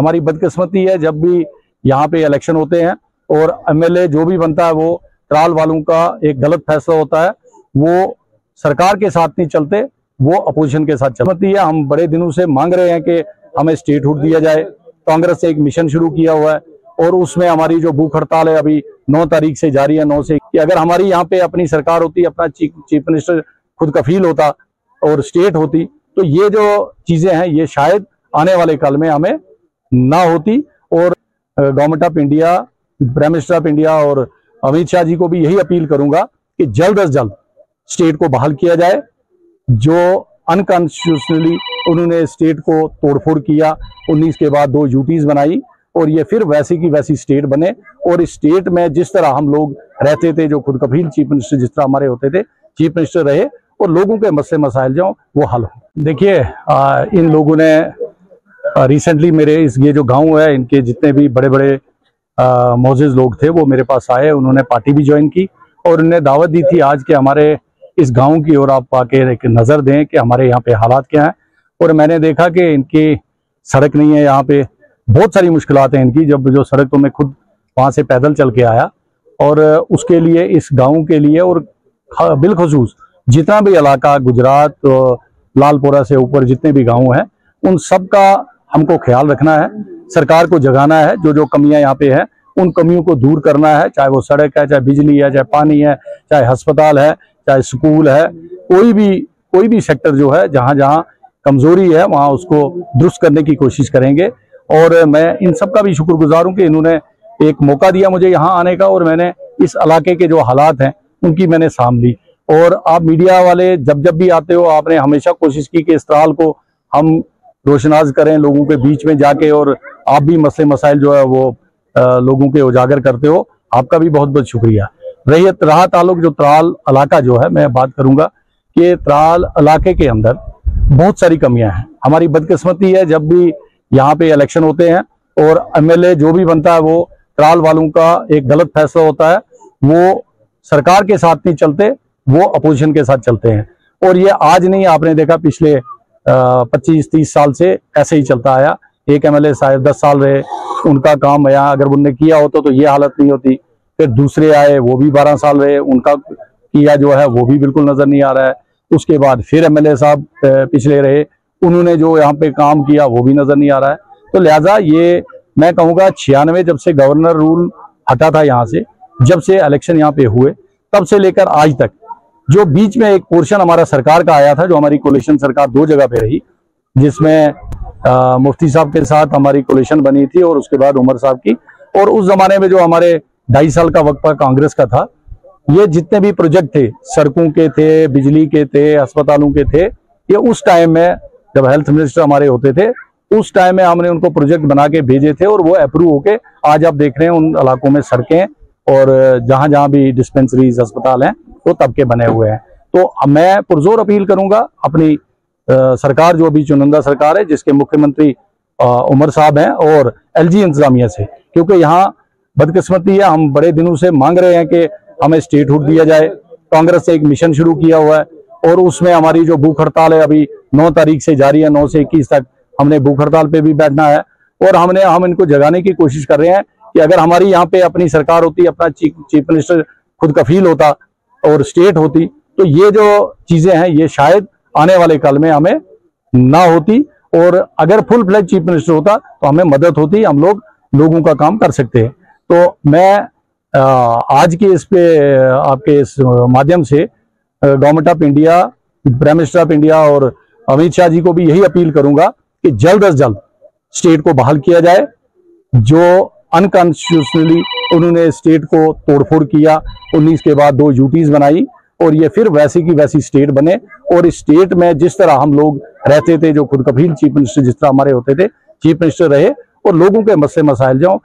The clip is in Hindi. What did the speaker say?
हमारी बदकिस्मती है, जब भी यहाँ पे इलेक्शन होते हैं और एमएलए जो भी बनता है वो त्राल वालों का एक गलत फैसला होता है, वो सरकार के साथ नहीं चलते, वो अपोजिशन के साथ चलती है। हम बड़े दिनों से मांग रहे हैं कि हमें स्टेटहुड दिया जाए। कांग्रेस ने एक मिशन शुरू किया हुआ है और उसमें हमारी जो भूख हड़ताल है अभी 9 तारीख से जारी है, 9 से, कि अगर हमारी यहाँ पे अपनी सरकार होती, अपना चीफ मिनिस्टर खुद कफील होता और स्टेट होती, तो ये जो चीजें हैं ये शायद आने वाले कल में हमें ना होती। और government of India, prime minister of India और अमित शाह जी को भी यही अपील करूंगा कि जल्द से जल्द स्टेट को बहाल किया जाए। जो अनकॉन्स्टिट्यूशनली उन्होंने स्टेट को तोड़फोड़ किया, 19 के बाद 2 यूटीज बनाई और ये फिर वैसी की वैसी स्टेट बने और इस स्टेट में जिस तरह हम लोग रहते थे, जो खुद कफील चीफ मिनिस्टर जिस तरह हमारे होते थे, चीफ मिनिस्टर रहे और लोगों के मसले मसाइल जो वो हल हो। देखिए, इन लोगों ने रिसेंटली मेरे ये जो गांव है, इनके जितने भी बड़े बड़े मोअज़्ज़िज़ लोग थे वो मेरे पास आए, उन्होंने पार्टी भी ज्वाइन की और उन्हें दावत दी थी आज के हमारे इस गांव की ओर आप आके एक नज़र दें कि हमारे यहाँ पे हालात क्या हैं। और मैंने देखा कि इनकी सड़क नहीं है, यहाँ पे बहुत सारी मुश्किलात हैं इनकी। जब जो सड़क तो मैं खुद वहाँ से पैदल चल के आया और उसके लिए, इस गाँव के लिए और बिलखसूस जितना भी इलाका गुजरात लालपुरा से ऊपर जितने भी गाँव हैं उन सब का हमको ख्याल रखना है, सरकार को जगाना है। जो जो कमियां यहाँ पे है उन कमियों को दूर करना है, चाहे वो सड़क है, चाहे बिजली है, चाहे पानी है, चाहे अस्पताल है, चाहे स्कूल है, कोई भी सेक्टर जो है जहाँ जहाँ कमजोरी है वहाँ उसको दुरुस्त करने की कोशिश करेंगे। और मैं इन सब का भी शुक्रगुजार हूँ कि इन्होंने एक मौका दिया मुझे यहाँ आने का और मैंने इस इलाके के जो हालात हैं उनकी मैंने साम ली। और आप मीडिया वाले जब भी आते हो, आपने हमेशा कोशिश की कि इस त्राल को हम रोशनाज करें लोगों के बीच में जाके, और आप भी मसले मसाइल जो है वो लोगों के उजागर करते हो, आपका भी बहुत बहुत शुक्रिया। रहा ताल्लुक जो त्राल इलाका जो है, मैं बात करूंगा कि त्राल इलाके के अंदर बहुत सारी कमियां हैं। हमारी बदकिस्मती है, जब भी यहाँ पे इलेक्शन होते हैं और एमएलए जो भी बनता है वो त्राल वालों का एक गलत फैसला होता है, वो सरकार के साथ नहीं चलते, वो अपोजिशन के साथ चलते हैं। और ये आज नहीं, आपने देखा पिछले 25-30 साल से ऐसे ही चलता आया। एक एमएलए साहब 10 साल रहे, उनका काम यहाँ अगर उनने किया होता तो ये हालत नहीं होती। फिर दूसरे आए, वो भी 12 साल रहे, उनका किया जो है वो भी बिल्कुल नजर नहीं आ रहा है। उसके बाद फिर एमएलए साहब पिछले रहे, उन्होंने जो यहाँ पे काम किया वो भी नजर नहीं आ रहा है। तो लिहाजा ये मैं कहूँगा 96 जब से गवर्नर रूल हटा था यहाँ से, जब से इलेक्शन यहाँ पे हुए तब से लेकर आज तक, जो बीच में एक पोर्शन हमारा सरकार का आया था, जो हमारी कोलिशन सरकार 2 जगह पे रही, जिसमें मुफ्ती साहब के साथ हमारी कोलिशन बनी थी और उसके बाद उमर साहब की। और उस जमाने में जो हमारे 2.5 साल का वक्फा कांग्रेस का था, ये जितने भी प्रोजेक्ट थे, सड़कों के थे, बिजली के थे, अस्पतालों के थे, ये उस टाइम में जब हेल्थ मिनिस्टर हमारे होते थे उस टाइम में हमने उनको प्रोजेक्ट बना के भेजे थे और वो अप्रूव होके आज आप देख रहे हैं उन इलाकों में सड़कें और जहां जहां भी डिस्पेंसरीज अस्पताल हैं वो तब के बने हुए हैं। तो मैं पुरजोर अपील करूंगा अपनी सरकार, जो अभी चुनिंदा सरकार है जिसके मुख्यमंत्री उमर साहब हैं, और एलजी इंतजामिया से, क्योंकि यहाँ बदकिस्मती है, हम बड़े दिनों से मांग रहे हैं कि हमें स्टेटहुड दिया जाए। कांग्रेस ने एक मिशन शुरू किया हुआ है और उसमें हमारी जो भूख हड़ताल है अभी 9 तारीख से जारी है, 9 से 21 तक हमने भूख हड़ताल पे भी बैठना है। और हम इनको जगाने की कोशिश कर रहे हैं कि अगर हमारी यहाँ पे अपनी सरकार होती, अपना चीफ मिनिस्टर खुद कफील होता और स्टेट होती, तो ये जो चीजें हैं ये शायद आने वाले कल में हमें ना होती। और अगर फुल फ्लेज चीफ मिनिस्टर होता तो हमें मदद होती, हम लोग लोगों का काम कर सकते हैं। तो मैं आज के इस पे आपके इस माध्यम से government of India, prime minister of India और अमित शाह जी को भी यही अपील करूंगा कि जल्द से जल्द स्टेट को बहाल किया जाए। जो अनकॉन्स्टिट्यूशनली उन्होंने स्टेट को तोड़फोड़ किया, 19 के बाद 2 यूटीज बनाई और ये फिर वैसी की वैसी स्टेट बने और इस स्टेट में जिस तरह हम लोग रहते थे, जो खुद कफील चीफ मिनिस्टर जिस तरह हमारे होते थे, चीफ मिनिस्टर रहे और लोगों के मसले मसाइल जो